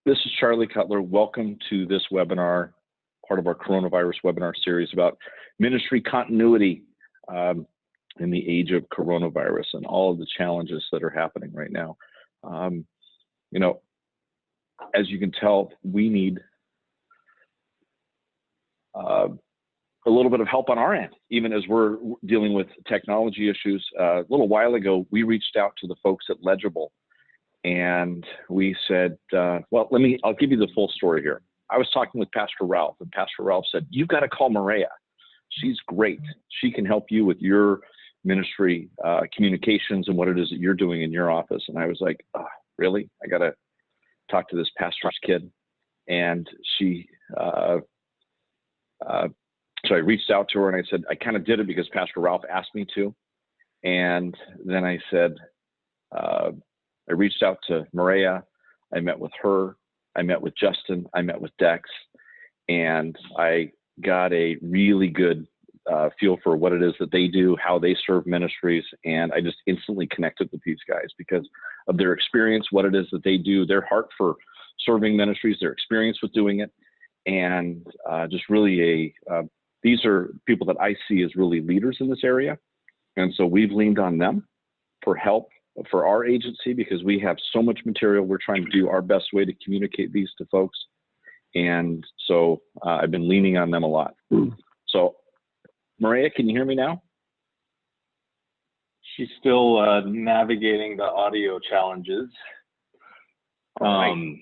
This is Charlie Cutler. Welcome to this webinar, part of our coronavirus webinar series about ministry continuity in the age of coronavirus and all of the challenges that are happening right now. You know, as you can tell, we need a little bit of help on our end, even as we're dealing with technology issues. A little while ago, we reached out to the folks at Legible, and we said, well, I'll give you the full story here. I was talking with Pastor Ralph, and Pastor Ralph said, you've got to call Maria. She's great. She can help you with your ministry communications and what it is that you're doing in your office. And I was like, oh, really? I got to talk to this pastor's kid. And so I reached out to her and I said, I kind of did it because Pastor Ralph asked me to. And then I said, I reached out to Maria. I met with her. I met with Justin. I met with Dex. And I got a really good feel for what it is that they do, how they serve ministries. And I just instantly connected with these guys because of their experience, what it is that they do, their heart for serving ministries, their experience with doing it. And just really these are people that I see as really leaders in this area. And so we've leaned on them for help for our agency because we have so much material. We're trying to do our best way to communicate these to folks. And so I've been leaning on them a lot. So Maria, can you hear me now? She's still navigating the audio challenges.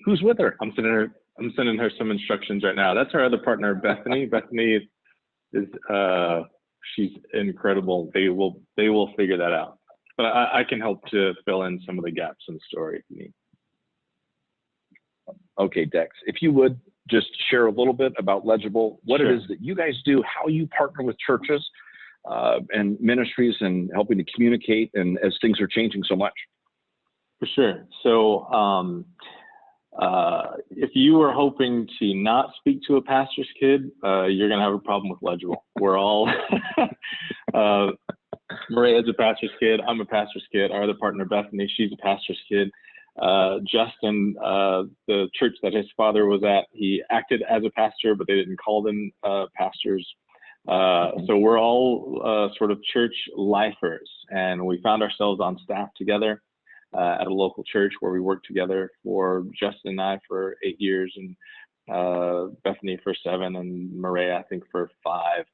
Who's with her? I'm sending her some instructions right now. That's our other partner, Bethany. Bethany is she's incredible. They will figure that out. But I can help to fill in some of the gaps in the story if you need. Okay, Dex, if you would just share a little bit about Legible, what Sure. it is that you guys do, how you partner with churches and ministries and helping to communicate and as things are changing so much. For sure. So if you were hoping to not speak to a pastor's kid, you're going to have a problem with Legible. We're all, Maria's a pastor's kid. I'm a pastor's kid. Our other partner, Bethany, she's a pastor's kid. Justin, the church that his father was at, he acted as a pastor, but they didn't call them pastors. So we're all sort of church lifers, and we found ourselves on staff together at a local church where we worked together for Justin and I for 8 years, and Bethany for 7, and Maria, I think, for 5.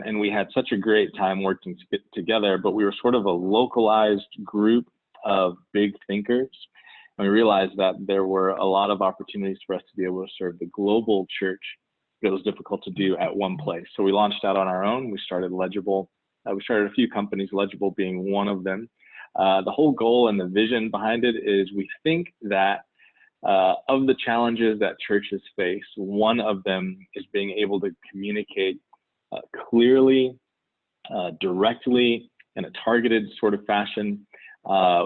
And we had such a great time working together, but we were sort of a localized group of big thinkers. And we realized that there were a lot of opportunities for us to be able to serve the global church that was difficult to do at one place. So we launched out on our own. We started Legible. We started a few companies, Legible being one of them. The whole goal and the vision behind it is we think that of the challenges that churches face, one of them is being able to communicate clearly, directly, in a targeted sort of fashion.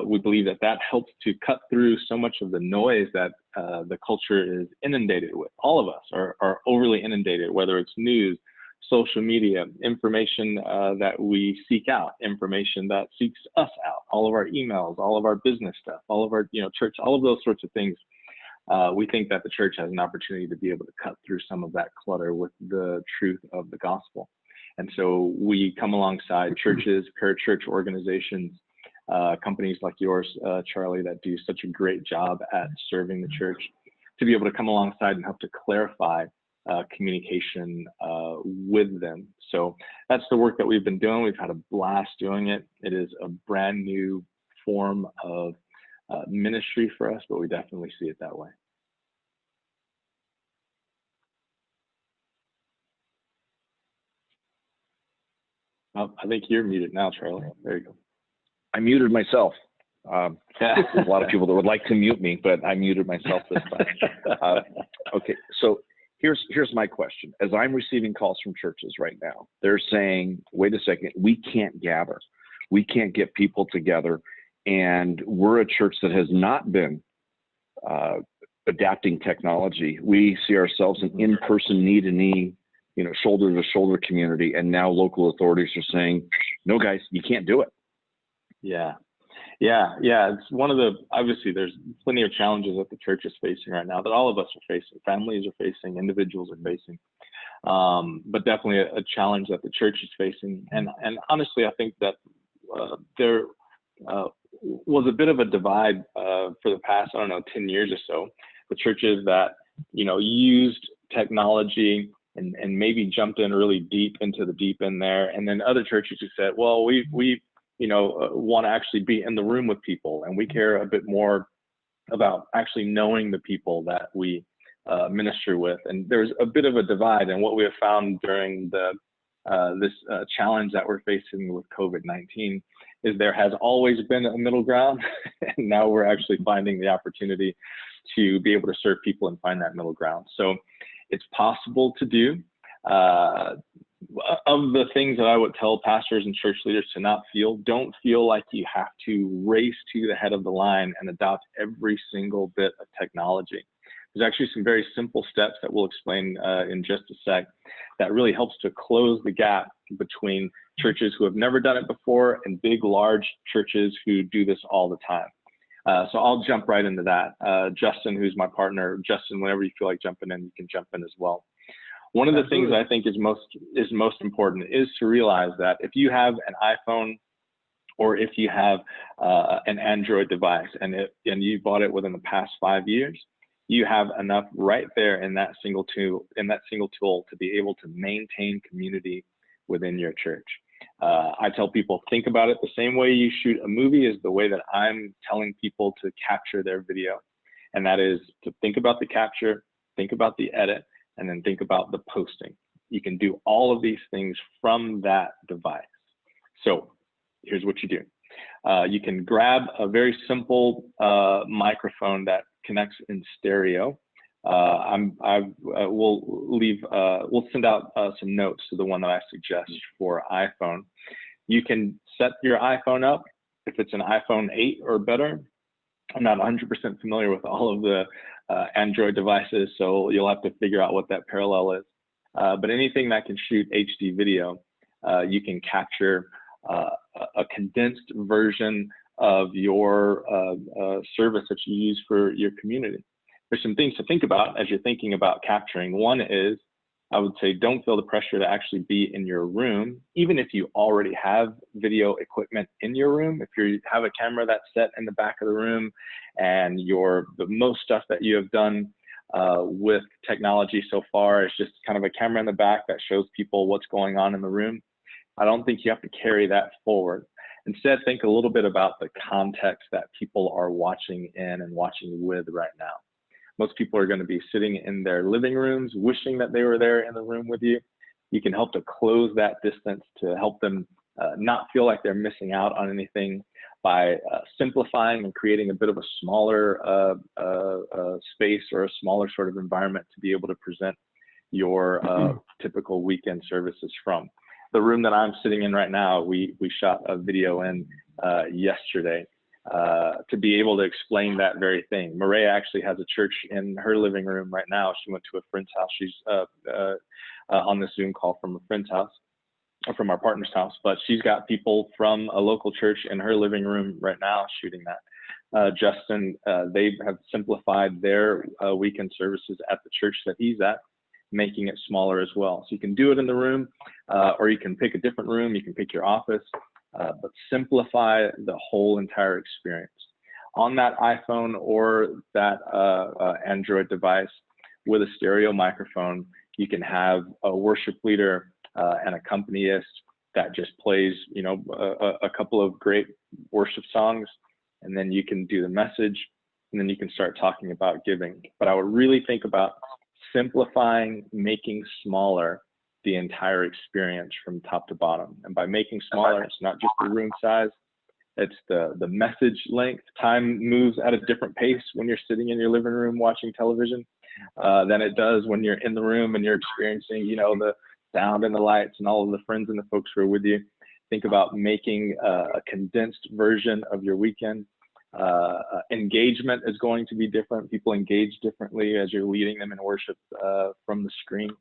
We believe that that helps to cut through so much of the noise that the culture is inundated with. All of us are overly inundated, whether it's news, social media, information that we seek out, information that seeks us out, all of our emails, all of our business stuff, all of our church, all of those sorts of things. We think that the church has an opportunity to be able to cut through some of that clutter with the truth of the gospel. And so we come alongside churches, parachurch organizations, companies like yours, Charlie, that do such a great job at serving the church, to be able to come alongside and help to clarify communication with them. So that's the work that we've been doing. We've had a blast doing it. It is a brand new form of ministry for us, but we definitely see it that way. Oh, I think you're muted now, Charlie. There you go. I muted myself. There's a lot of people that would like to mute me, but I muted myself this time. Okay, so here's my question. As I'm receiving calls from churches right now, they're saying, wait a second, we can't gather. We can't get people together. And we're a church that has not been adapting technology. We see ourselves an in-person, knee-to-knee, shoulder-to-shoulder community. And now local authorities are saying, no, guys, you can't do it. Yeah. Yeah. It's one of the, obviously there's plenty of challenges that the church is facing right now, that all of us are facing, families are facing, individuals are facing. But definitely a challenge that the church is facing. And honestly, I think that there was a bit of a divide for the past, 10 years or so. The churches that, used technology and maybe jumped in really deep into the deep end there. And then other churches who said, well, we want to actually be in the room with people, and we care a bit more about actually knowing the people that we minister with. And there's a bit of a divide. And what we have found during this challenge that we're facing with COVID-19 is there has always been a middle ground. And now we're actually finding the opportunity to be able to serve people and find that middle ground. So it's possible to do. Of the things that I would tell pastors and church leaders to not feel, don't feel like you have to race to the head of the line and adopt every single bit of technology. There's actually some very simple steps that we'll explain in just a sec that really helps to close the gap between churches who have never done it before and big, large churches who do this all the time. So I'll jump right into that. Justin, who's my partner, Justin, whenever you feel like jumping in, you can jump in as well. One of the things I think is most important is to realize that if you have an iPhone or if you have an Android device and you bought it within the past 5 years, you have enough right there in that single tool to be able to maintain community within your church. I tell people, think about it the same way you shoot a movie is the way that I'm telling people to capture their video. And that is to think about the capture, think about the edit, and then think about the posting. You can do all of these things from that device. So here's what you do. You can grab a very simple microphone that connects in stereo. We'll send out some notes to the one that I suggest for iPhone. You can set your iPhone up if it's an iPhone 8 or better. I'm not 100% familiar with all of the Android devices, so you'll have to figure out what that parallel is. But anything that can shoot HD video, you can capture a condensed version of your service that you use for your community. There's some things to think about as you're thinking about capturing. One is, I would say, don't feel the pressure to actually be in your room, even if you already have video equipment in your room. If you have a camera that's set in the back of the room and the most stuff that you have done with technology so far is just kind of a camera in the back that shows people what's going on in the room, I don't think you have to carry that forward. Instead, think a little bit about the context that people are watching in and watching with right now. Most people are going to be sitting in their living rooms, wishing that they were there in the room with you. You can help to close that distance to help them not feel like they're missing out on anything by simplifying and creating a bit of a smaller space or a smaller sort of environment to be able to present your typical weekend services from. The room that I'm sitting in right now, we shot a video in yesterday. To be able to explain that very thing. Maria actually has a church in her living room right now. She went to a friend's house. She's on this Zoom call from a friend's house, or from our partner's house, but she's got people from a local church in her living room right now shooting that. Justin, they have simplified their weekend services at the church that he's at, making it smaller as well. So you can do it in the room, or you can pick a different room, you can pick your office, but simplify the whole entire experience. On that iPhone or that Android device with a stereo microphone, you can have a worship leader and accompanist that just plays, a couple of great worship songs, and then you can do the message, and then you can start talking about giving. But I would really think about simplifying, making smaller the entire experience from top to bottom. And by making smaller, it's not just the room size, it's the message length. Time moves at a different pace when you're sitting in your living room watching television than it does when you're in the room and you're experiencing, the sound and the lights and all of the friends and the folks who are with you. Think about making a condensed version of your weekend. Engagement is going to be different. People engage differently as you're leading them in worship from the screen.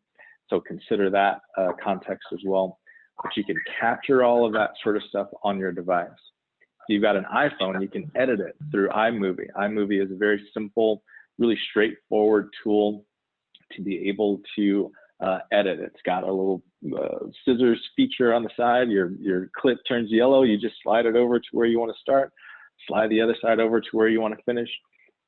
So consider that context as well. But you can capture all of that sort of stuff on your device. you've got an iPhone, you can edit it through iMovie. iMovie is a very simple, really straightforward tool to be able to edit. It's got a little scissors feature on the side. Your clip turns yellow. You just slide it over to where you want to start, slide the other side over to where you want to finish.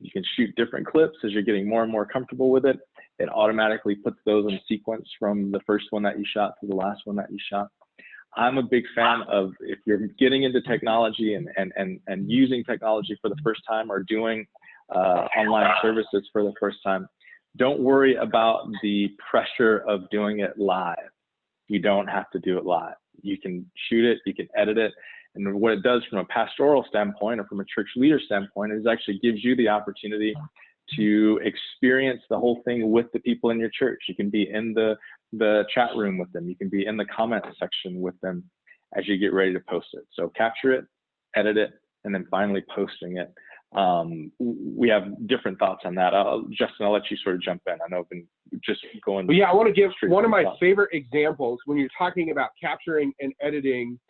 You can shoot different clips as you're getting more and more comfortable with it. It automatically puts those in sequence from the first one that you shot to the last one that you shot. I'm a big fan of, if you're getting into technology and using technology for the first time, or doing online services for the first time, don't worry about the pressure of doing it live. You don't have to do it live. You can shoot it, you can edit it. And what it does from a pastoral standpoint or from a church leader standpoint is actually gives you the opportunity to experience the whole thing with the people in your church. You can be in the chat room with them. You can be in the comment section with them as you get ready to post it. So capture it, edit it, and then finally posting it. We have different thoughts on that. Justin, I'll let you sort of jump in. I know I've been just going. Well, yeah, I want to give one of my favorite examples when you're talking about capturing and editing,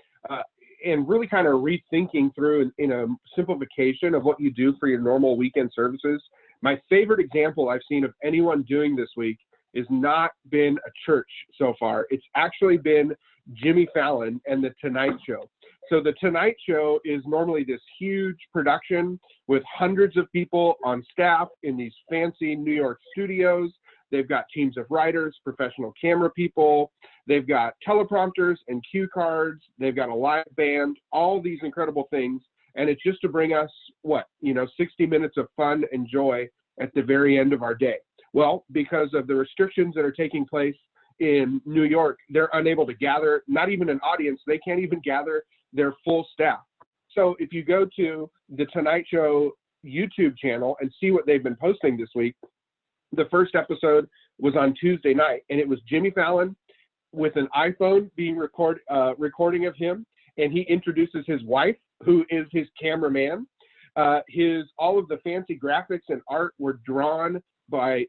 and really kind of rethinking through in a simplification of what you do for your normal weekend services. My favorite example I've seen of anyone doing this week is not been a church so far. It's actually been Jimmy Fallon and The Tonight Show. So The Tonight Show is normally this huge production with hundreds of people on staff in these fancy New York studios. They've got teams of writers, professional camera people. They've got teleprompters and cue cards. They've got a live band, all these incredible things. And it's just to bring us, 60 minutes of fun and joy at the very end of our day. Well, because of the restrictions that are taking place in New York, they're unable to gather, not even an audience. They can't even gather their full staff. So if you go to the Tonight Show YouTube channel and see what they've been posting this week, the first episode was on Tuesday night, and it was Jimmy Fallon with an iPhone being recording of him, and he introduces his wife, who is his cameraman. All of the fancy graphics and art were drawn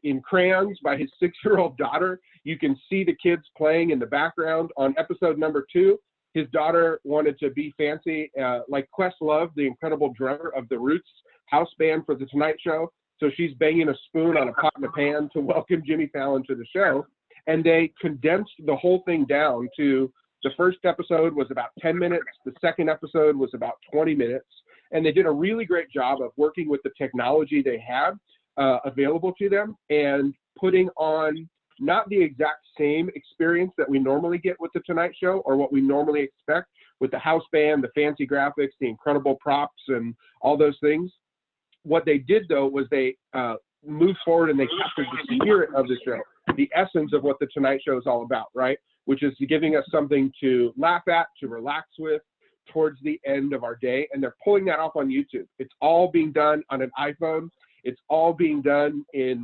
in crayons by his 6-year-old daughter. You can see the kids playing in the background. On episode number 2, his daughter wanted to be fancy, like Questlove, the incredible drummer of the Roots house band for The Tonight Show. So she's banging a spoon on a pot and a pan to welcome Jimmy Fallon to the show. And they condensed the whole thing down to, the first episode was about 10 minutes. The second episode was about 20 minutes. And they did a really great job of working with the technology they had available to them and putting on not the exact same experience that we normally get with The Tonight Show or what we normally expect with the house band, the fancy graphics, the incredible props, and all those things. What they did, though, was they moved forward and they captured the spirit of the show, the essence of what The Tonight Show is all about, right? Which is giving us something to laugh at, to relax with towards the end of our day. And they're pulling that off on YouTube. It's all being done on an iPhone. It's all being done it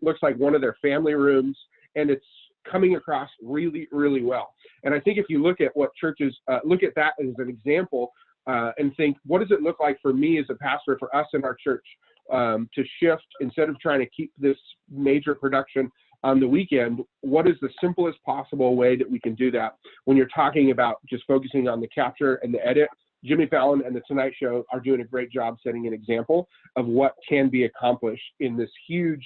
looks like one of their family rooms, and it's coming across really, really well. And I think if you look at what churches, look at that as an example, and think, what does it look like for me as a pastor, for us in our church, to shift, instead of trying to keep this major production on the weekend, what is the simplest possible way that we can do that when you're talking about just focusing on the capture and the edit? Jimmy Fallon and The Tonight Show are doing a great job setting an example of what can be accomplished in this huge,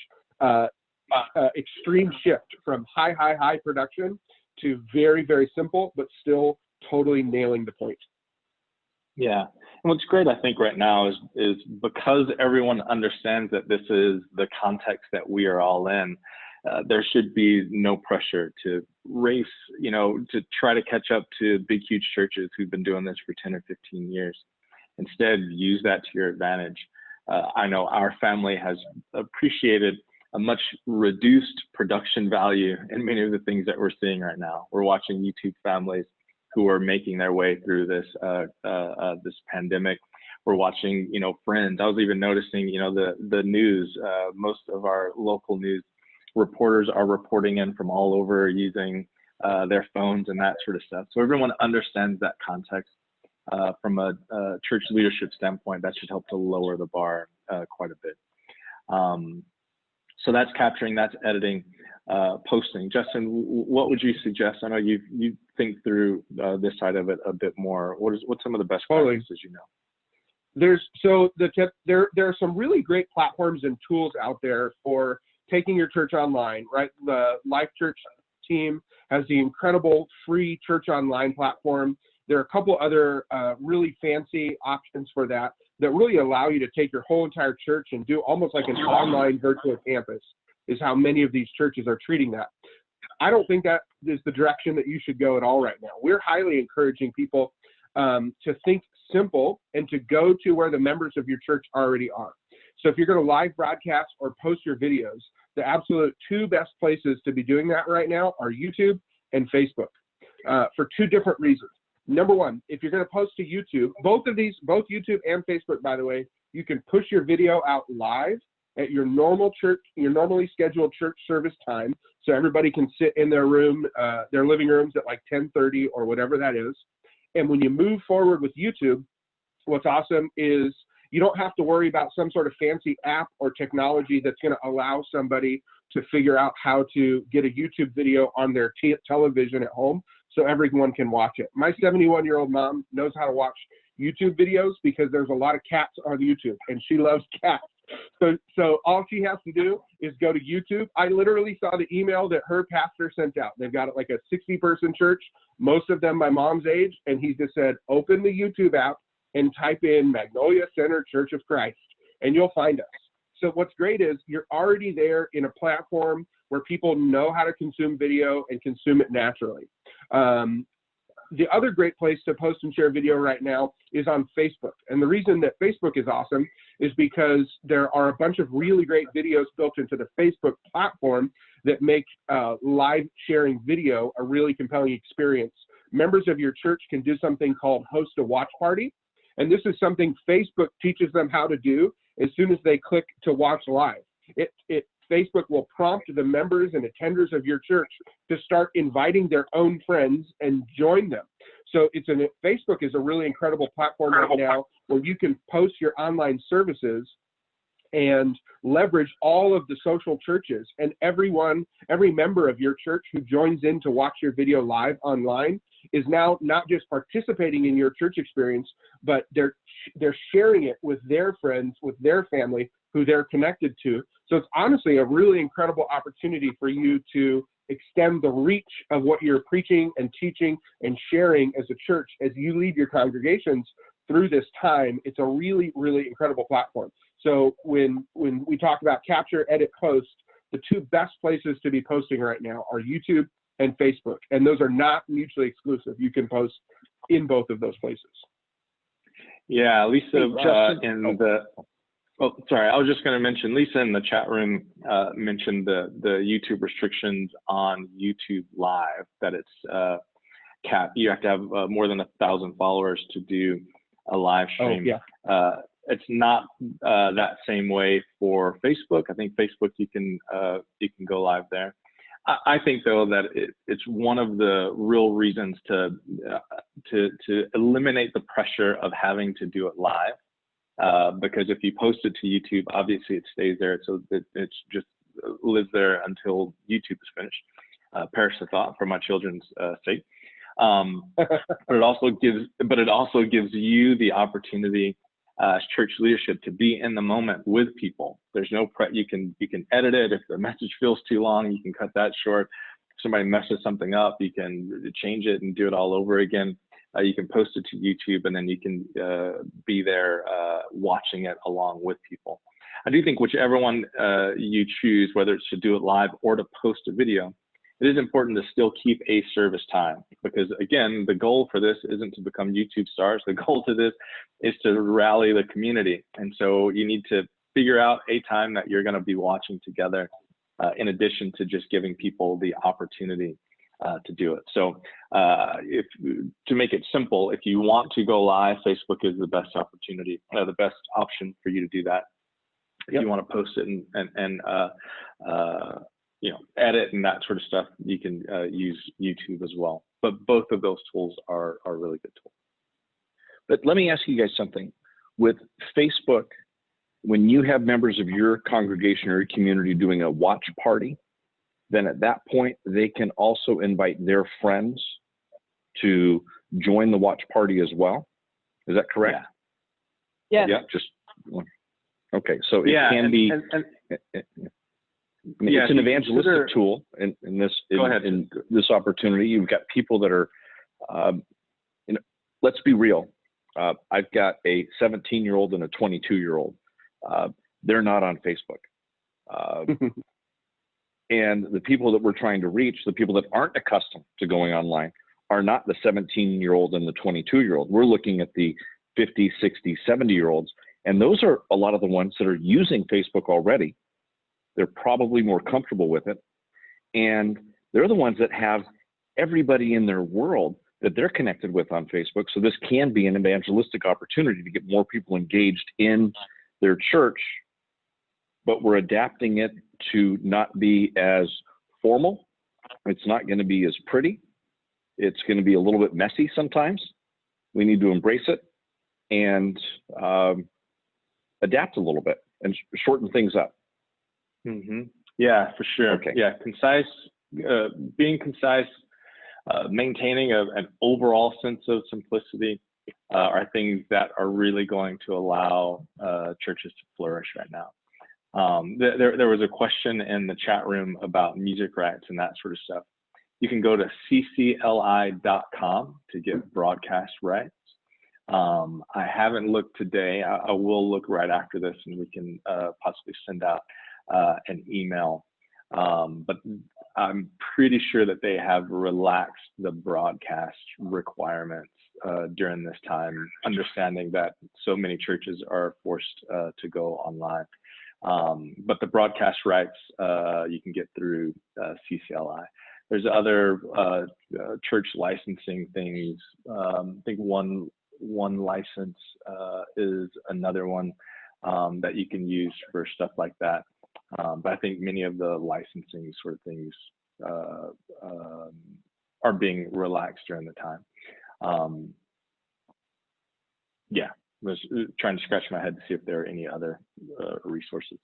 extreme shift from high production to very, very simple, but still totally nailing the point. Yeah. And what's great, I think, right now is because everyone understands that this is the context that we are all in, there should be no pressure to race, to try to catch up to big, huge churches who've been doing this for 10 or 15 years. Instead, use that to your advantage. I know our family has appreciated a much reduced production value in many of the things that we're seeing right now. We're watching YouTube families who are making their way through this this pandemic. We're watching, friends. I was even noticing, the news. Most of our local news reporters are reporting in from all over using their phones and that sort of stuff. So everyone understands that context. From a church leadership standpoint, that should help to lower the bar quite a bit. So that's capturing, that's editing, posting. Justin, what would you suggest? I know you think through this side of it a bit more. What's some of the best practices you know? There are some really great platforms and tools out there for taking your church online, right? The Life Church team has the incredible free church online platform. There are a couple other really fancy options for that really allow you to take your whole entire church and do almost like an online virtual campus, is how many of these churches are treating that. I don't think that is the direction that you should go at all right now. We're highly encouraging people to think simple and to go to where the members of your church already are. So if you're going to live broadcast or post your videos, the absolute two best places to be doing that right now are YouTube and Facebook for two different reasons. Number one, if you're going to post to YouTube, both YouTube and Facebook, by the way, you can push your video out live at your normally scheduled church service time, so everybody can sit in their room, their living rooms at like 10:30 or whatever that is. And when you move forward with YouTube, what's awesome is you don't have to worry about some sort of fancy app or technology that's going to allow somebody to figure out how to get a YouTube video on their television at home so everyone can watch it. My 71-year-old mom knows how to watch YouTube videos because there's a lot of cats on YouTube, and she loves cats. So all she has to do is go to YouTube. I literally saw the email that her pastor sent out. They've got like a 60-person church, most of them my mom's age, and he just said, open the YouTube app and type in Magnolia Center Church of Christ, and you'll find us. So what's great is you're already there in a platform where people know how to consume video and consume it naturally. The other great place to post and share video right now is on Facebook. And the reason that Facebook is awesome is because there are a bunch of really great videos built into the Facebook platform that make live sharing video a really compelling experience. Members of your church can do something called host a watch party. And this is something Facebook teaches them how to do as soon as they click to watch live. Facebook will prompt the members and attenders of your church to start inviting their own friends and join them. So Facebook is a really incredible platform right now where you can post your online services and leverage all of the social churches, and every member of your church who joins in to watch your video live online is now not just participating in your church experience, but they're sharing it with their friends, with their family who they're connected to. So it's honestly a really incredible opportunity for you to extend the reach of what you're preaching and teaching and sharing as a church as you lead your congregations through this time. It's a really, really incredible platform. So when we talk about capture, edit, post, the two best places to be posting right now are YouTube and Facebook, and those are not mutually exclusive. You can post in both of those places. Yeah, Lisa I was just going to mention, Lisa in the chat room mentioned the YouTube restrictions on YouTube Live, that it's capped. You have to have more than 1,000 followers to do a live stream. Oh, yeah. It's not that same way for Facebook. I think Facebook, you can go live there. I think though that it's one of the real reasons to eliminate the pressure of having to do it live. Because if you post it to YouTube, obviously it stays there, so it's just lives there until YouTube is finished. Perish the thought, for my children's sake. But it also gives you the opportunity as church leadership to be in the moment with people. There's no you can edit it. If the message feels too long, you can cut that short. If somebody messes something up, you can change it and do it all over again. You can post it to YouTube, and then you can be there watching it along with people. I do think whichever one you choose, whether it's to do it live or to post a video, it is important to still keep a service time, because again, the goal for this isn't to become YouTube stars. The goal to this is to rally the community. And so you need to figure out a time that you're going to be watching together, in addition to just giving people the opportunity to do it. So to make it simple, if you want to go live, Facebook is the best opportunity, the best option for you to do that. If you want to post it and edit and that sort of stuff, you can use YouTube as well. But both of those tools are really good tools. But let me ask you guys something. With Facebook, when you have members of your congregation or your community doing a watch party, then at that point, they can also invite their friends to join the watch party as well. Is that correct? Yes. Yeah, just okay. So it can be. It's an evangelistic tool in this opportunity. You've got people that are, let's be real. I've got a 17-year-old and a 22-year-old. They're not on Facebook. And the people that we're trying to reach, the people that aren't accustomed to going online, are not the 17-year-old and the 22-year-old. We're looking at the 50, 60, 70-year-olds. And those are a lot of the ones that are using Facebook already. They're probably more comfortable with it. And they're the ones that have everybody in their world that they're connected with on Facebook. So this can be an evangelistic opportunity to get more people engaged in their church, but we're adapting it to not be as formal. It's not going to be as pretty. It's going to be a little bit messy sometimes. We need to embrace it and adapt a little bit and shorten things up. Mm-hmm. Yeah, for sure. Okay. Yeah, concise, being concise, maintaining an overall sense of simplicity are things that are really going to allow churches to flourish right now. There was a question in the chat room about music rights and that sort of stuff. You can go to ccli.com to get broadcast rights. I haven't looked today. I will look right after this, and we can possibly send out an email. But I'm pretty sure that they have relaxed the broadcast requirements during this time, understanding that so many churches are forced to go online. But the broadcast rights you can get through CCLI. There's other church licensing things. I think one license is another one that you can use for stuff like that. But I think many of the licensing sort of things are being relaxed during the time. Yeah, I was trying to scratch my head to see if there are any other resources.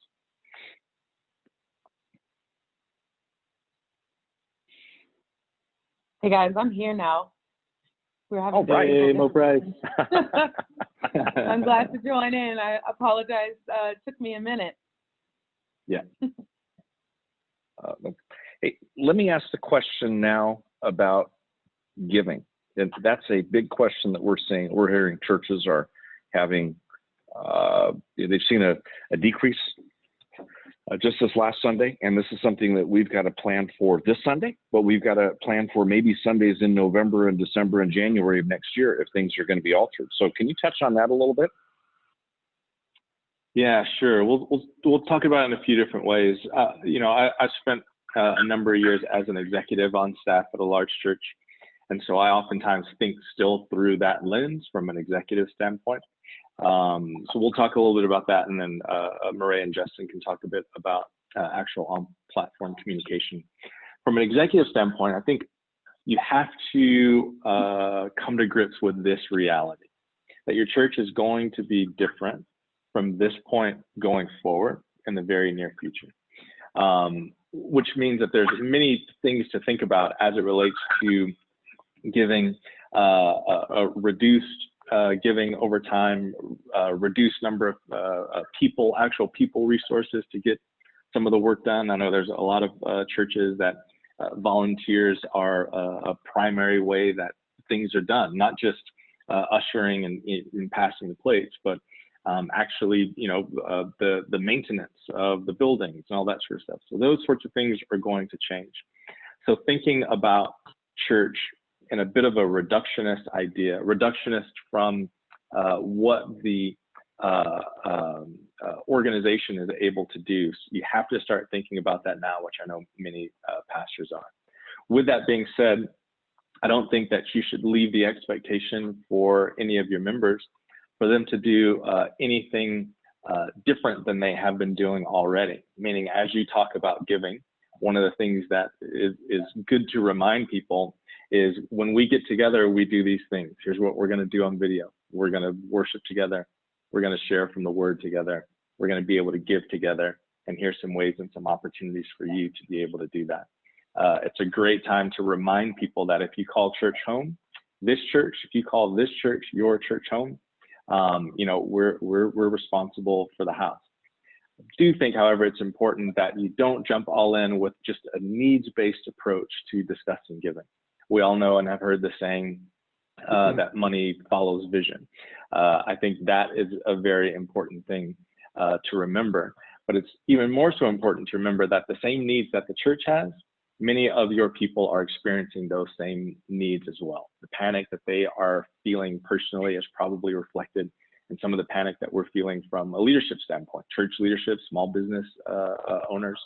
Hey guys, I'm here now. We're having Hey, Mo Price. I'm glad to join in. I apologize. It took me a minute. Yeah. Hey, let me ask the question now about giving. And that's a big question that we're seeing. We're hearing churches are having, they've seen a decrease just this last Sunday. And this is something that we've got to plan for this Sunday, but we've got to plan for maybe Sundays in November and December and January of next year if things are going to be altered. So can you touch on that a little bit? Yeah, sure. We'll talk about it in a few different ways. I spent a number of years as an executive on staff at a large church. And so I oftentimes think still through that lens from an executive standpoint. So we'll talk a little bit about that. And then Murray and Justin can talk a bit about actual on-platform communication. From an executive standpoint, I think you have to come to grips with this reality, that your church is going to be different from this point going forward in the very near future, which means that there's many things to think about as it relates to giving, a reduced giving over time, reduced number of actual people resources to get some of the work done. I know there's a lot of churches that volunteers are a primary way that things are done, not just ushering and passing the plates, but actually, the maintenance of the buildings and all that sort of stuff. So those sorts of things are going to change. So thinking about church in a bit of a reductionist idea, reductionist from what the organization is able to do. So you have to start thinking about that now, which I know many pastors are. With that being said, I don't think that you should leave the expectation for any of your members for them to do anything different than they have been doing already. Meaning, as you talk about giving, one of the things that is good to remind people is when we get together, we do these things. Here's what we're going to do on video. We're going to worship together. We're going to share from the word together. We're going to be able to give together. And here's some ways and some opportunities for you to be able to do that. It's a great time to remind people that if you call church home, this church, if you call this church your church home, We're responsible for the house. I do think, however, it's important that you don't jump all in with just a needs-based approach to discussing giving. We all know and have heard the saying that money follows vision. I think that is a very important thing to remember, but it's even more so important to remember that the same needs that the church has, many of your people are experiencing those same needs as well. The panic that they are feeling personally is probably reflected in some of the panic that we're feeling from a leadership standpoint. Church leadership, small business owners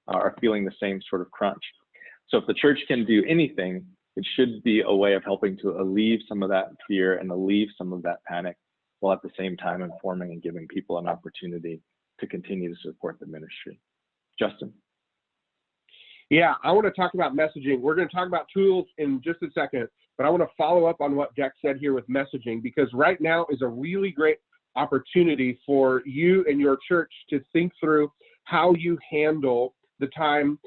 are feeling the same sort of crunch. So if the church can do anything, it should be a way of helping to alleviate some of that fear and alleviate some of that panic, while at the same time informing and giving people an opportunity to continue to support the ministry. Justin? Yeah, I want to talk about messaging. We're going to talk about tools in just a second, but I want to follow up on what Dex said here with messaging, because right now is a really great opportunity for you and your church to think through how you handle the time.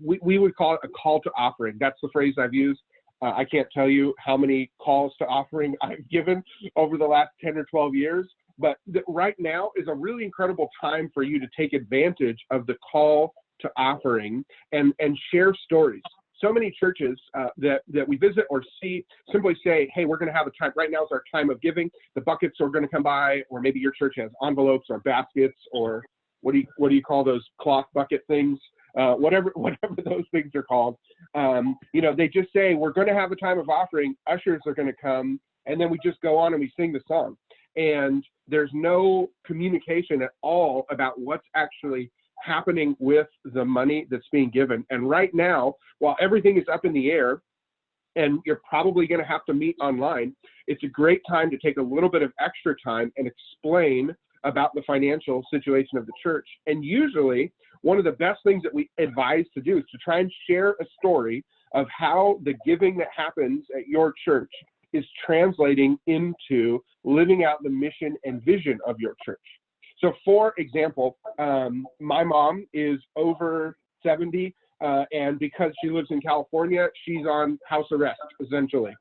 We would call it a call to offering. That's the phrase I've used. I can't tell you how many calls to offering I've given over the last 10 or 12 years, but right now is a really incredible time for you to take advantage of the call to offering and share stories. So many churches that we visit or see simply say, hey, we're going to have a time, right now is our time of giving. The buckets are going to come by, or maybe your church has envelopes or baskets, or what do you call those cloth bucket things? Whatever those things are called. They just say, we're going to have a time of offering, ushers are going to come, and then we just go on and we sing the song. And there's no communication at all about what's actually happening with the money that's being given. And right now, while everything is up in the air, and you're probably going to have to meet online, it's a great time to take a little bit of extra time and explain about the financial situation of the church. And usually, one of the best things that we advise to do is to try and share a story of how the giving that happens at your church is translating into living out the mission and vision of your church. So for example, my mom is over 70, and because she lives in California, she's on house arrest, essentially.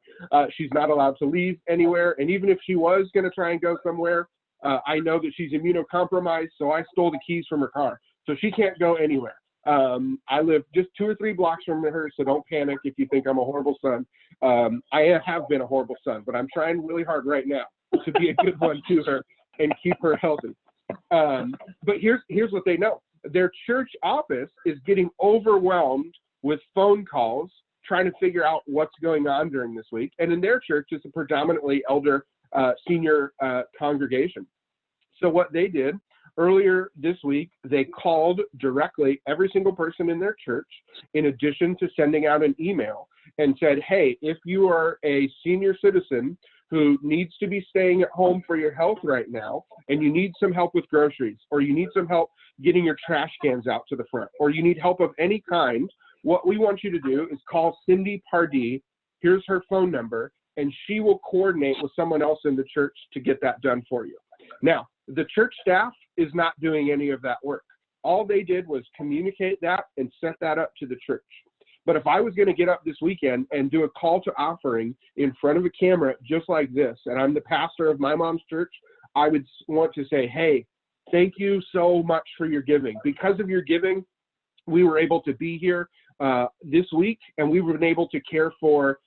She's not allowed to leave anywhere, and even if she was going to try and go somewhere, I know that she's immunocompromised, so I stole the keys from her car. So she can't go anywhere. I live just 2 or 3 blocks from her, so don't panic if you think I'm a horrible son. I have been a horrible son, but I'm trying really hard right now to be a good one to her and keep her healthy. But here's what they know. Their church office is getting overwhelmed with phone calls trying to figure out what's going on during this week. And in their church, it's a predominantly elder senior congregation. So what they did earlier this week, they called directly every single person in their church, in addition to sending out an email, and said, hey, if you are a senior citizen who needs to be staying at home for your health right now, and you need some help with groceries, or you need some help getting your trash cans out to the front, or you need help of any kind, what we want you to do is call Cindy Pardee. Here's her phone number, and she will coordinate with someone else in the church to get that done for you. Now, the church staff is not doing any of that work. All they did was communicate that and set that up to the church. But if I was going to get up this weekend and do a call to offering in front of a camera just like this, and I'm the pastor of my mom's church, I would want to say, hey, thank you so much for your giving. Because of your giving, we were able to be here this week, and we've been able to care for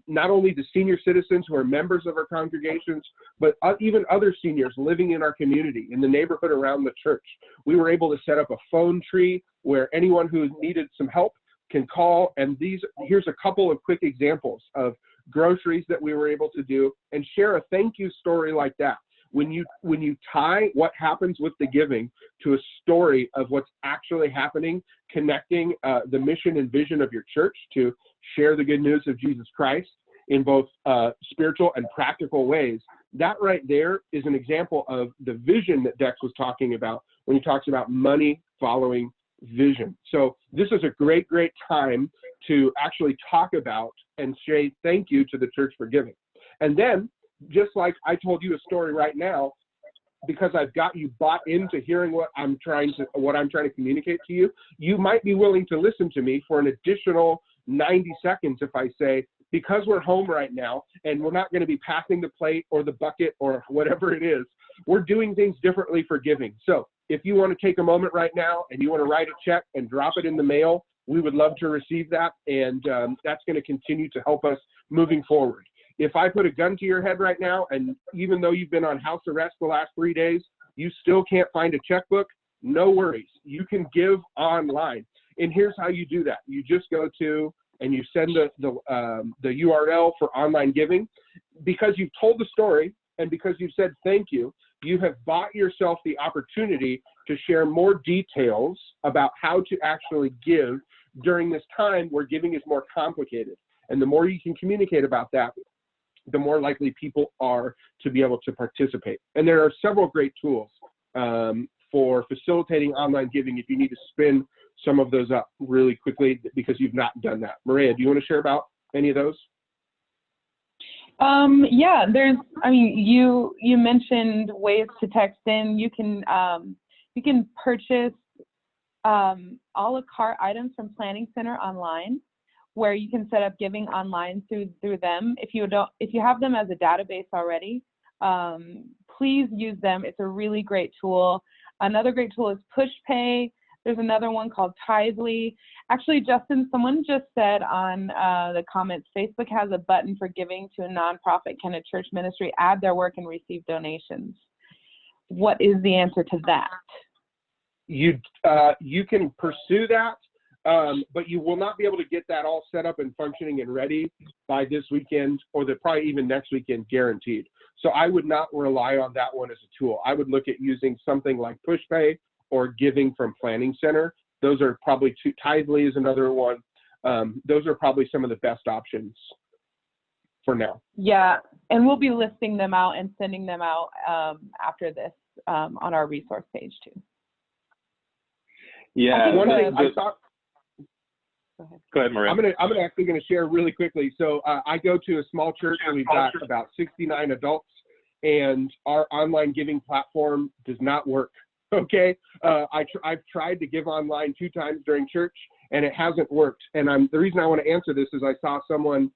not only the senior citizens who are members of our congregations, but even other seniors living in our community, in the neighborhood around the church. We were able to set up a phone tree where anyone who needed some help can call, and here's a couple of quick examples of groceries that we were able to do, and share a thank you story like that. When you tie what happens with the giving to a story of what's actually happening, connecting the mission and vision of your church to share the good news of Jesus Christ in both spiritual and practical ways, that right there is an example of the vision that Dex was talking about when he talks about money following vision. So this is a great, great time to actually talk about and say thank you to the church for giving. And then, just like I told you a story right now, because I've got you bought into hearing what I'm trying to communicate to you, you might be willing to listen to me for an additional 90 seconds if I say, because we're home right now and we're not going to be passing the plate or the bucket or whatever it is, we're doing things differently for giving. So if you want to take a moment right now and you want to write a check and drop it in the mail, we would love to receive that. And that's going to continue to help us moving forward. If I put a gun to your head right now, and even though you've been on house arrest the last 3 days, you still can't find a checkbook, no worries. You can give online. And here's how you do that. You just go to and you send the URL for online giving. Because you've told the story and because you've said thank you, you have bought yourself the opportunity to share more details about how to actually give during this time where giving is more complicated. And the more you can communicate about that, the more likely people are to be able to participate. And there are several great tools for facilitating online giving if you need to spin some of those up really quickly because you've not done that. Maria, do you want to share about any of those? Yeah, you mentioned ways to text in. You can purchase a la carte items from Planning Center online, where you can set up giving online through them. If you have them as a database already, please use them. It's a really great tool. Another great tool is PushPay. There's another one called Tithely. Actually, Justin, someone just said on the comments, Facebook has a button for giving to a nonprofit. Can a church ministry add their work and receive donations? What is the answer to that? You can pursue that, but you will not be able to get that all set up and functioning and ready by this weekend or probably even next weekend, guaranteed. So I would not rely on that one as a tool. I would look at using something like PushPay or giving from Planning Center. Those are probably two. Tithely is another one. Those are probably some of the best options for now. Yeah, and we'll be listing them out and sending them out after this on our resource page too. Yeah. One thing I thought. Go ahead, Maria. I'm actually going to share really quickly. So I go to a small church and we've got about 69 adults, and our online giving platform does not work. Okay, I've tried to give online 2 times during church and it hasn't worked. And the reason I want to answer this is I saw someone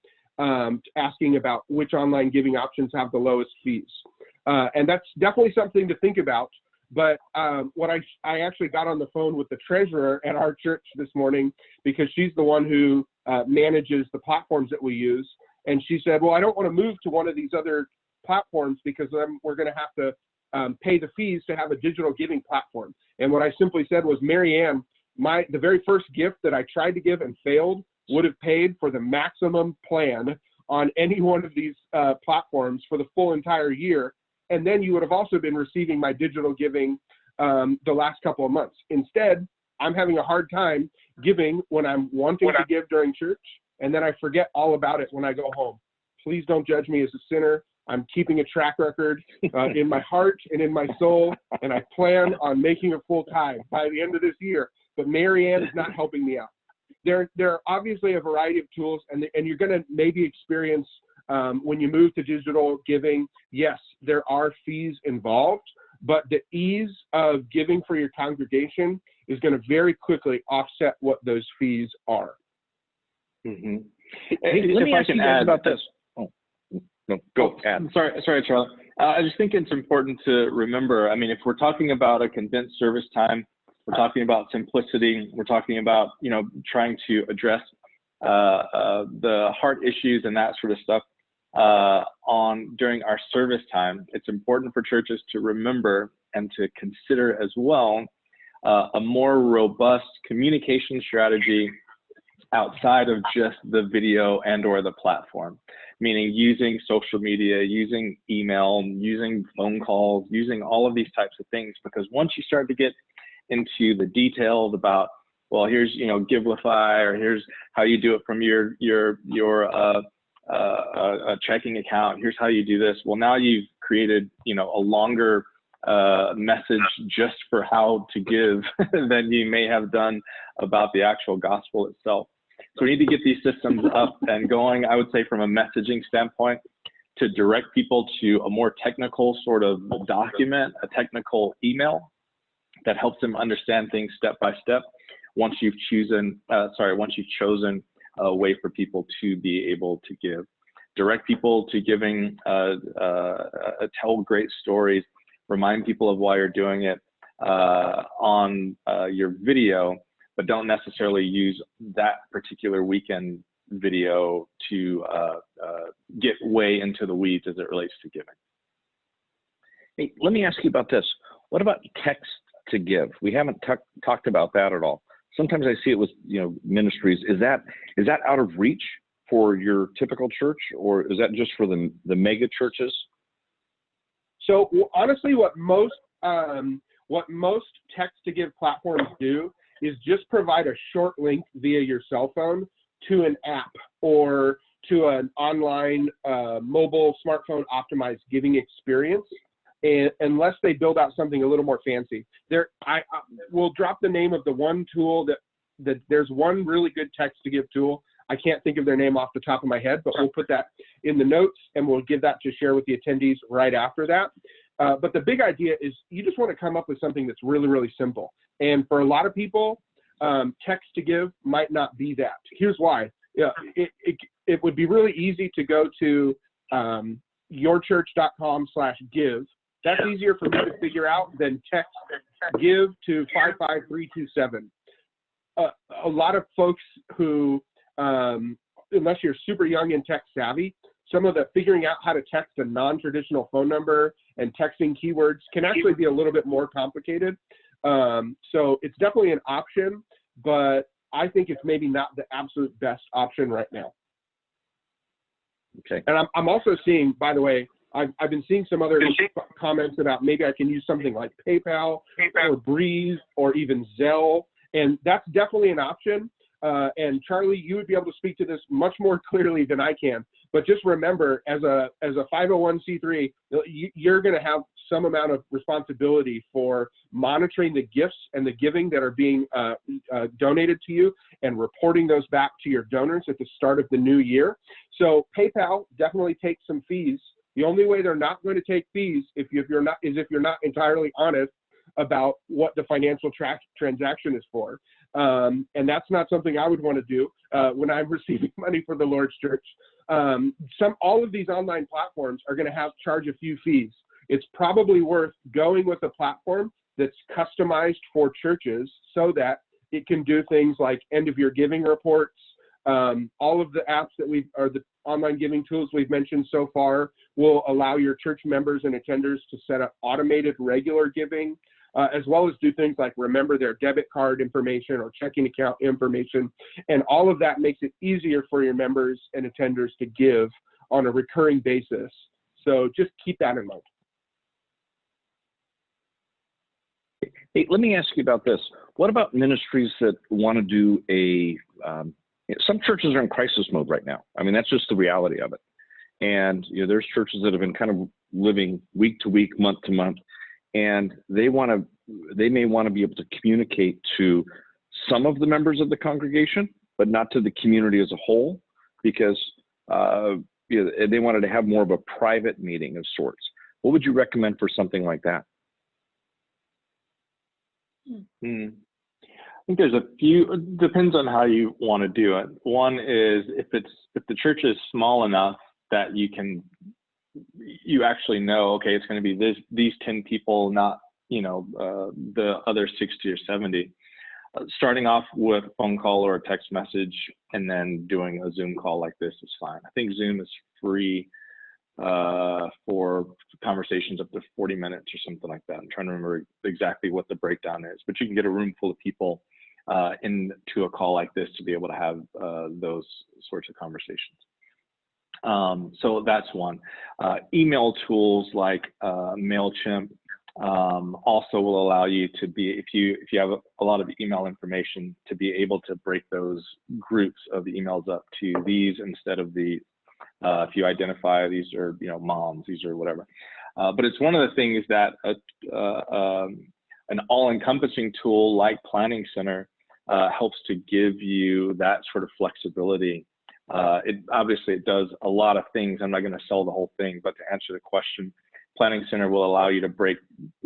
asking about which online giving options have the lowest fees, and that's definitely something to think about. But what I actually got on the phone with the treasurer at our church this morning, because she's the one who manages the platforms that we use. And she said, well, I don't want to move to one of these other platforms because we're going to have to pay the fees to have a digital giving platform. And what I simply said was, Mary Ann, the very first gift that I tried to give and failed would have paid for the maximum plan on any one of these platforms for the full entire year. And then you would have also been receiving my digital giving the last couple of months. Instead, I'm having a hard time giving when I'm wanting to give during church, and then I forget all about it when I go home. Please don't judge me as a sinner. I'm keeping a track record in my heart and in my soul, and I plan on making a full tithe by the end of this year. But Mary Ann is not helping me out. There are obviously a variety of tools, and you're going to maybe experience when you move to digital giving, yes, there are fees involved, but the ease of giving for your congregation is going to very quickly offset what those fees are. Mm-hmm. Hey, let me ask you guys about this. Oh, no, go ahead. Sorry, Charlie. I just think it's important to remember, I mean, if we're talking about a condensed service time, we're talking about simplicity, we're talking about, trying to address the heart issues and that sort of stuff during our service time. It's important for churches to remember and to consider as well a more robust communication strategy outside of just the video and or the platform, meaning using social media, using email, using phone calls, using all of these types of things. Because once you start to get into the details about, well, here's Givelify, or here's how you do it from your checking account, here's how you do this. Well, now you've created a longer message just for how to give than you may have done about the actual gospel itself. So we need to get these systems up and going, I would say, from a messaging standpoint, to direct people to a more technical sort of document, a technical email that helps them understand things step by step once you've chosen a way for people to be able to give. Direct people to giving, tell great stories, remind people of why you're doing it on your video, but don't necessarily use that particular weekend video to get way into the weeds as it relates to giving. Hey, let me ask you about this. What about text to give? We haven't talked about that at all. Sometimes I see it with ministries. Is that out of reach for your typical church, or is that just for the mega churches? So honestly, what most text to give platforms do is just provide a short link via your cell phone to an app or to an online mobile smartphone optimized giving experience, and unless they build out something a little more fancy. I will drop the name of the one tool that there's one really good text to give tool. I can't think of their name off the top of my head, but we'll put that in the notes and we'll give that to share with the attendees right after that. But the big idea is you just want to come up with something that's really, really simple. And for a lot of people, text to give might not be that. Here's why. It would be really easy to go to yourchurch.com/give. That's easier for me to figure out than text give to 55327. A lot of folks who, unless you're super young and tech savvy, some of the figuring out how to text a non-traditional phone number and texting keywords can actually be a little bit more complicated. So it's definitely an option, but I think it's maybe not the absolute best option right now. Okay. And I'm also seeing, by the way, I've been seeing some other comments about maybe I can use something like PayPal or Breeze or even Zelle, and that's definitely an option. And Charlie, you would be able to speak to this much more clearly than I can. But just remember, as a 501c3, you're going to have some amount of responsibility for monitoring the gifts and the giving that are being donated to you and reporting those back to your donors at the start of the new year. So PayPal definitely takes some fees. The only way they're not going to take fees if you're not entirely honest about what the financial transaction is for. And that's not something I would want to do when I'm receiving money for the Lord's church. All of these online platforms are going to charge a few fees. It's probably worth going with a platform that's customized for churches so that it can do things like end of year giving reports. All of the apps that the online giving tools we've mentioned so far will allow your church members and attenders to set up automated regular giving, as well as do things like remember their debit card information or checking account information. And all of that makes it easier for your members and attenders to give on a recurring basis. So just keep that in mind. Hey, let me ask you about this. What about ministries that want to do some churches are in crisis mode right now. I mean, that's just the reality of it. And there's churches that have been kind of living week to week, month to month, and they may want to be able to communicate to some of the members of the congregation, but not to the community as a whole, because they wanted to have more of a private meeting of sorts. What would you recommend for something like that? I think there's a few. It depends on how you want to do it. One is if the church is small enough that you actually know, okay, it's going to be these 10 people, not the other 60 or 70. Starting off with a phone call or a text message and then doing a Zoom call like this is fine. I think Zoom is free for conversations up to 40 minutes or something like that. I'm trying to remember exactly what the breakdown is, but you can get a room full of people into a call like this to be able to have those sorts of conversations. So that's one. Email tools like MailChimp also will allow you to be, if you have a lot of email information, to be able to break those groups of the emails up to these instead of the if you identify these are moms, these are whatever. But it's one of the things that an all-encompassing tool like Planning Center helps to give you that sort of flexibility. It does a lot of things. I'm not going to sell the whole thing, but to answer the question, Planning Center will allow you to break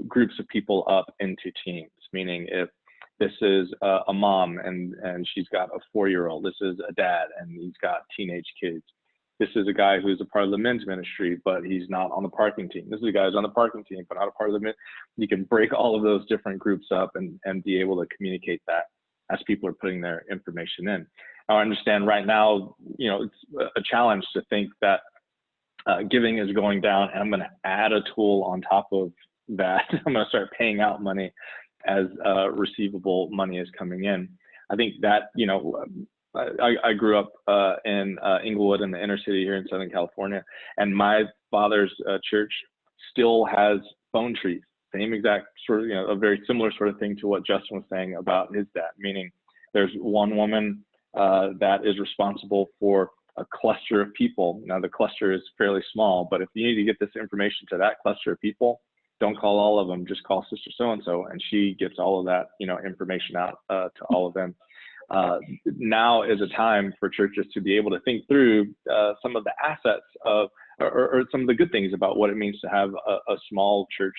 groups of people up into teams, meaning if This is a mom and she's got a 4-year-old. This is a dad and he's got teenage kids. This is a guy who's a part of the men's ministry, but he's not on the parking team. This is a guy who's on the parking team, but not a part of the men. You can break all of those different groups up and be able to communicate that as people are putting their information in. Now, I understand right now, it's a challenge to think that giving is going down and I'm going to add a tool on top of that. I'm going to start paying out money as receivable money is coming in. I think that, I grew up in Inglewood in the inner city here in Southern California, and my father's church still has phone trees. Same exact sort of, a very similar sort of thing to what Justin was saying about his dad, meaning there's one woman that is responsible for a cluster of people. Now the cluster is fairly small, but if you need to get this information to that cluster of people, don't call all of them, just call Sister So-and-so, and she gets all of that, information out to all of them. Now is a time for churches to be able to think through some of the assets of, or some of the good things about what it means to have a small church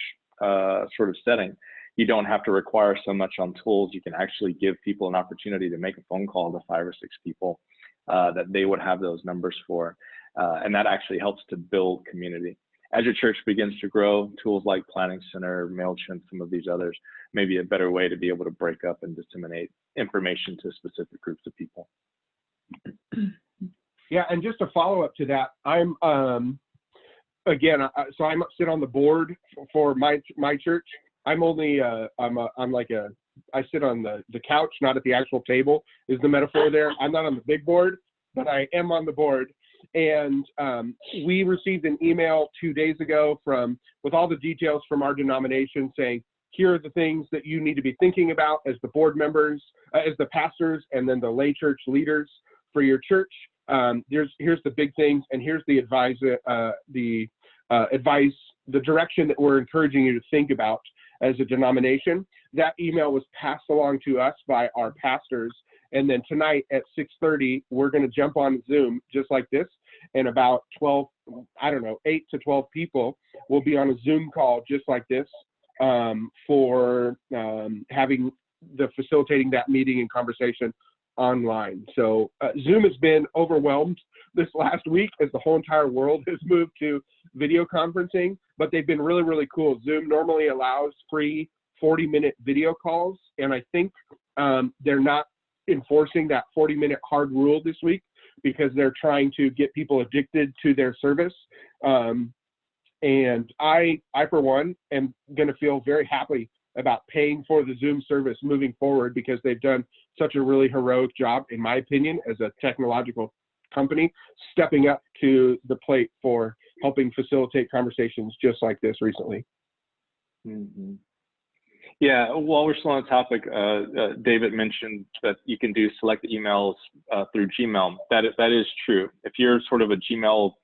sort of setting. You don't have to require so much on tools. You can actually give people an opportunity to make a phone call to 5 or 6 people that they would have those numbers for. And that actually helps to build community. As your church begins to grow, tools like Planning Center, MailChimp, some of these others may be a better way to be able to break up and disseminate information to specific groups of people. Yeah, and just a follow up to that, I'm again, so I sit on the board for my church. I'm only I sit on the couch, not at the actual table, is the metaphor there. I'm not on the big board, but I am on the board. And we received an email 2 days ago with all the details from our denomination saying, here are the things that you need to be thinking about as the board members, as the pastors, and then the lay church leaders for your church. Here's the big things, and here's the advice, the direction that we're encouraging you to think about as a denomination. That email was passed along to us by our pastors. And then tonight at 6:30, we're going to jump on Zoom just like this. And about 8 to 12 people will be on a Zoom call just like this for facilitating that meeting and conversation online. So Zoom has been overwhelmed this last week as the whole entire world has moved to video conferencing, but they've been really, really cool. Zoom normally allows free 40-minute video calls, and I think they're not enforcing that 40-minute hard rule this week because they're trying to get people addicted to their service. And I, for one, am going to feel very happy about paying for the Zoom service moving forward because they've done such a really heroic job, in my opinion, as a technological company, stepping up to the plate for helping facilitate conversations just like this recently. Mm-hmm. Yeah, while we're still on the topic, David mentioned that you can do select emails through Gmail. That is true. If you're sort of a Gmail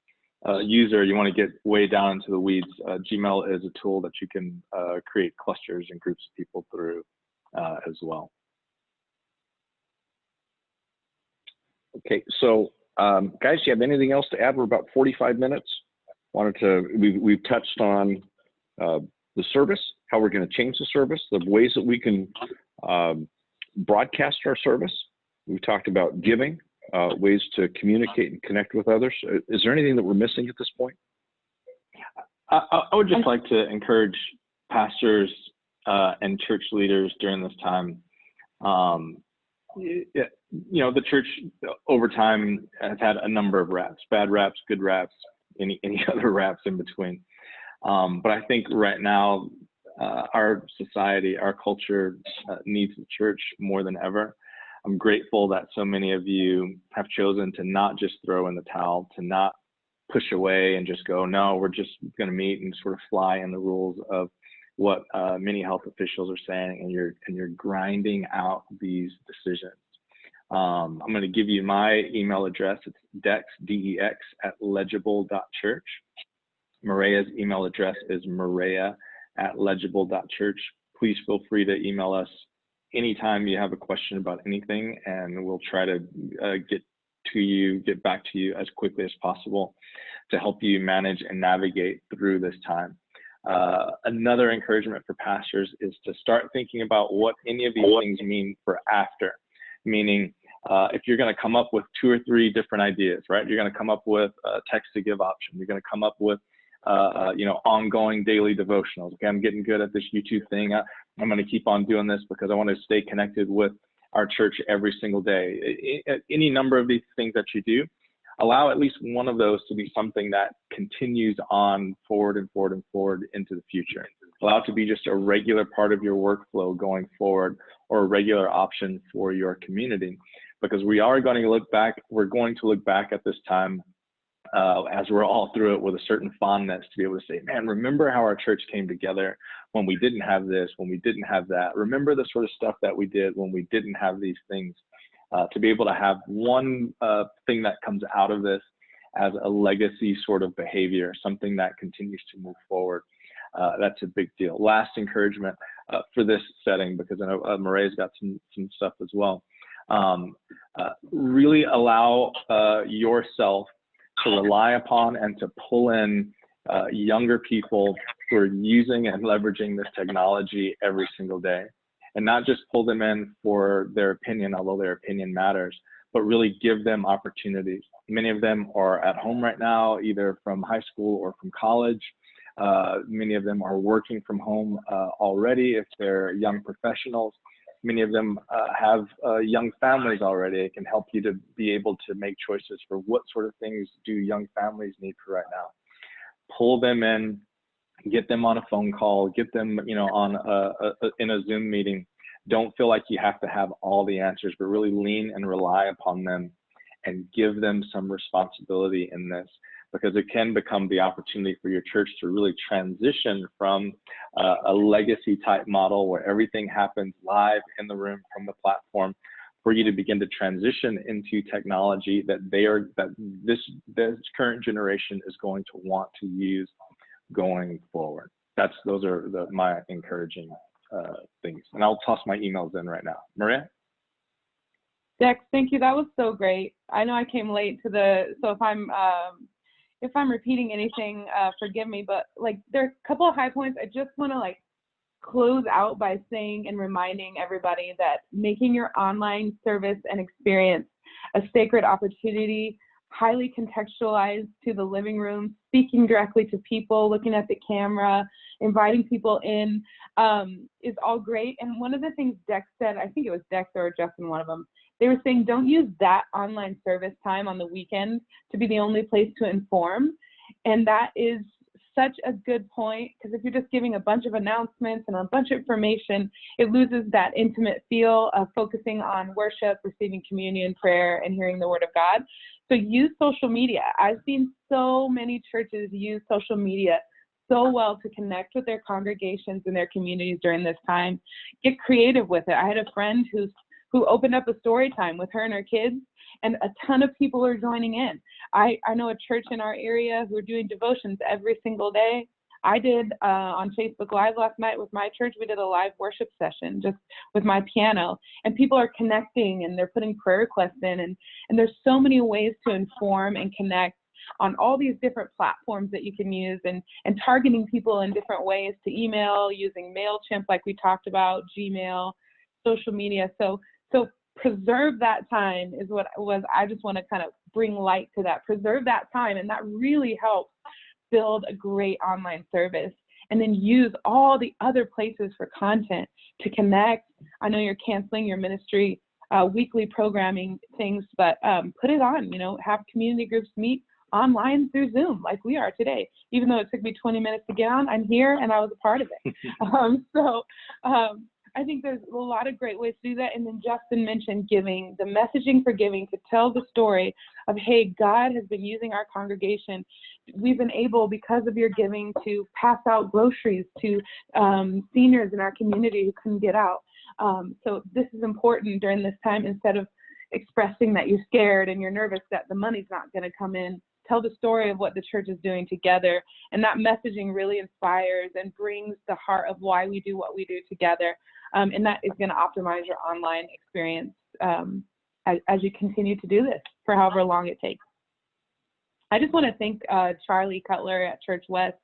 user, you want to get way down into the weeds, Gmail is a tool that you can create clusters and groups of people through as well. Okay, so guys, do you have anything else to add? We're about 45 minutes. We've touched on the service, how we're going to change the service, the ways that we can broadcast our service. We've talked about giving, ways to communicate and connect with others. Is there anything that we're missing at this point? I would just like to encourage pastors and church leaders during this time. The church over time has had a number of raps, bad raps, good raps, any other raps in between. But I think right now, our society, our culture needs the church more than ever. I'm grateful that so many of you have chosen to not just throw in the towel, to not push away and just go, no, we're just going to meet and sort of fly in the rules of what many health officials are saying, and you're grinding out these decisions. I'm going to give you my email address. It's dex, D-E-X, @legible.church. Maria's email address is maria@legible.church. Please feel free to email us anytime you have a question about anything, and we'll try to get back to you as quickly as possible to help you manage and navigate through this time. Another encouragement for pastors is to start thinking about what any of these things mean for after. Meaning, if you're going to come up with 2 or 3 different ideas, right? You're going to come up with a text to give option. You're going to come up with, ongoing daily devotionals. Okay, I'm getting good at this YouTube thing. I'm going to keep on doing this because I want to stay connected with our church every single day. Any number of these things that you do, allow at least one of those to be something that continues on forward and forward and forward into the future. Allow it to be just a regular part of your workflow going forward, or a regular option for your community, because we are going to look back. We're going to look back at this time as we're all through it with a certain fondness to be able to say, man, remember how our church came together when we didn't have this, when we didn't have that. Remember the sort of stuff that we did when we didn't have these things. To be able to have one thing that comes out of this as a legacy sort of behavior, something that continues to move forward. That's a big deal. Last encouragement for this setting, because I know Maria's got some stuff as well. Really allow yourself to rely upon and to pull in younger people who are using and leveraging this technology every single day. And not just pull them in for their opinion, although their opinion matters, but really give them opportunities. Many of them are at home right now, either from high school or from college. Many of them are working from home already if they're young professionals. Many of them have young families already. It can help you to be able to make choices for what sort of things do young families need for right now. Pull them in, get them on a phone call, get them, in a Zoom meeting. Don't feel like you have to have all the answers, but really lean and rely upon them and give them some responsibility in this, because it can become the opportunity for your church to really transition from a legacy type model where everything happens live in the room from the platform, for you to begin to transition into technology that this current generation is going to want to use going forward. Those are my encouraging things. And I'll toss my emails in right now. Maria? Dex, thank you. That was so great. I know I came late to so if I'm repeating anything, forgive me, but there are a couple of high points. I just want to close out by saying and reminding everybody that making your online service and experience a sacred opportunity, highly contextualized to the living room, speaking directly to people, looking at the camera, inviting people in, is all great. And one of the things Dex said, I think it was Dex or Justin, one of them, they were saying, don't use that online service time on the weekend to be the only place to inform. And that is such a good point, because if you're just giving a bunch of announcements and a bunch of information, it loses that intimate feel of focusing on worship, receiving communion, prayer, and hearing the word of God. So use social media. I've seen so many churches use social media so well to connect with their congregations and their communities during this time. Get creative with it. I had a friend who opened up a story time with her and her kids, and a ton of people are joining in. I know a church in our area who are doing devotions every single day. I did on Facebook Live last night with my church. We did a live worship session just with my piano, and people are connecting and they're putting prayer requests in, and there's so many ways to inform and connect on all these different platforms that you can use, and targeting people in different ways to email, using MailChimp like we talked about, Gmail, social media. So preserve that time is what I just want to kind of bring light to that. Preserve that time, and that really helps build a great online service. And then use all the other places for content to connect. I know you're canceling your ministry weekly programming things, but put it on, have community groups meet online through Zoom like we are today. Even though it took me 20 minutes to get on, I'm here and I was a part of it. I think there's a lot of great ways to do that. And then Justin mentioned giving, the messaging for giving, to tell the story of, hey, God has been using our congregation. We've been able, because of your giving, to pass out groceries to seniors in our community who couldn't get out. So this is important during this time. Instead of expressing that you're scared and you're nervous that the money's not going to come in, tell the story of what the church is doing together. And that messaging really inspires and brings the heart of why we do what we do together. And that is going to optimize your online experience as you continue to do this for however long it takes. I just want to thank Charlie Cutler at Church West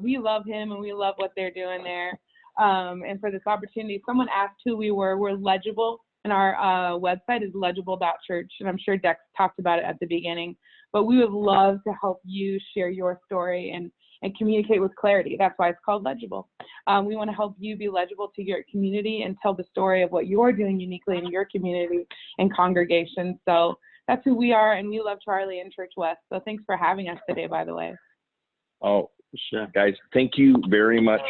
We love him and we love what they're doing there. And for this opportunity, someone asked who we were. We're Legible, and our website is legible.church. And I'm sure Dex talked about it at the beginning. But we would love to help you share your story and communicate with clarity. That's why it's called Legible. We want to help you be legible to your community and tell the story of what you're doing uniquely in your community and congregation. So that's who we are, and we love Charlie and Church West. So thanks for having us today, by the way. Oh, sure. Guys, thank you very much.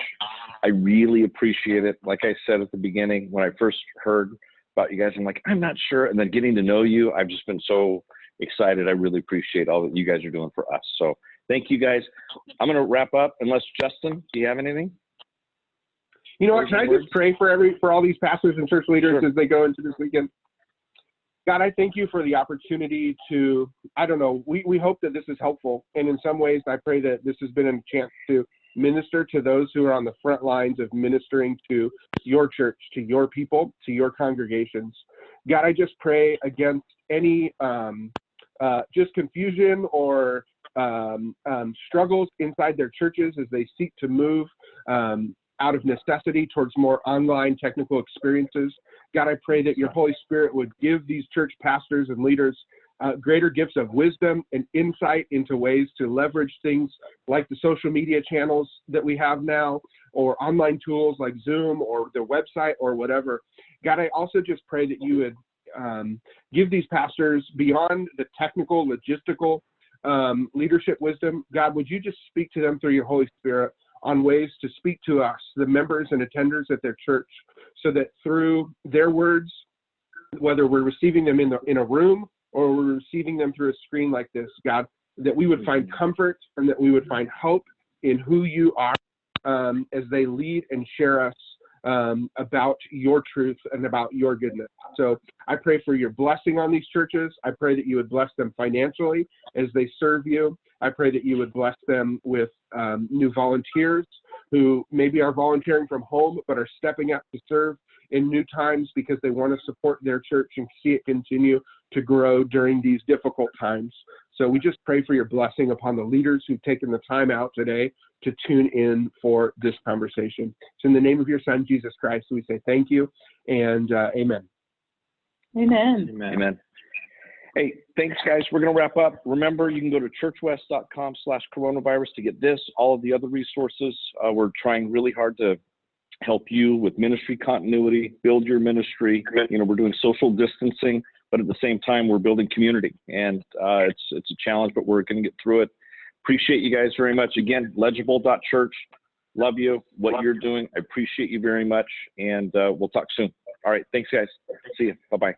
I really appreciate it. Like I said at the beginning, when I first heard about you guys, I'm like, I'm not sure. And then getting to know you, I've just been so excited. I really appreciate all that you guys are doing for us. So thank you, guys. I'm going to wrap up, unless Justin, do you have anything? You know what? Can I just pray for all these pastors and church leaders as they go into this weekend? God, I thank you for the opportunity to, I don't know, we hope that this is helpful. And in some ways, I pray that this has been a chance to minister to those who are on the front lines of ministering to your church, to your people, to your congregations. God, I just pray against any just confusion or struggles inside their churches as they seek to move out of necessity towards more online technical experiences. God, I pray that your Holy Spirit would give these church pastors and leaders greater gifts of wisdom and insight into ways to leverage things like the social media channels that we have now, or online tools like Zoom or their website or whatever. God, I also just pray that you would give these pastors, beyond the technical, logistical leadership wisdom, God, would you just speak to them through your Holy Spirit on ways to speak to us, the members and attenders at their church, so that through their words, whether we're receiving them in a room or we're receiving them through a screen like this, God, that we would find comfort and that we would find hope in who you are as they lead and share us about your truth and about your goodness. So I pray for your blessing on these churches. I pray that you would bless them financially as they serve you. I pray that you would bless them with new volunteers who maybe are volunteering from home but are stepping up to serve in new times because they want to support their church and see it continue to grow during these difficult times. So we just pray for your blessing upon the leaders who've taken the time out today to tune in for this conversation. So in the name of your Son, Jesus Christ, we say thank you and amen. Amen. Amen. Amen. Hey, thanks, guys. We're going to wrap up. Remember, you can go to churchwest.com/coronavirus to get this, all of the other resources. We're trying really hard to help you with ministry continuity, build your ministry. You know, we're doing social distancing, but at the same time, we're building community. And it's a challenge, but we're going to get through it. Appreciate you guys very much. Again, legible.church. Love you, what you're doing. I appreciate you very much. And we'll talk soon. All right. Thanks, guys. See you. Bye-bye.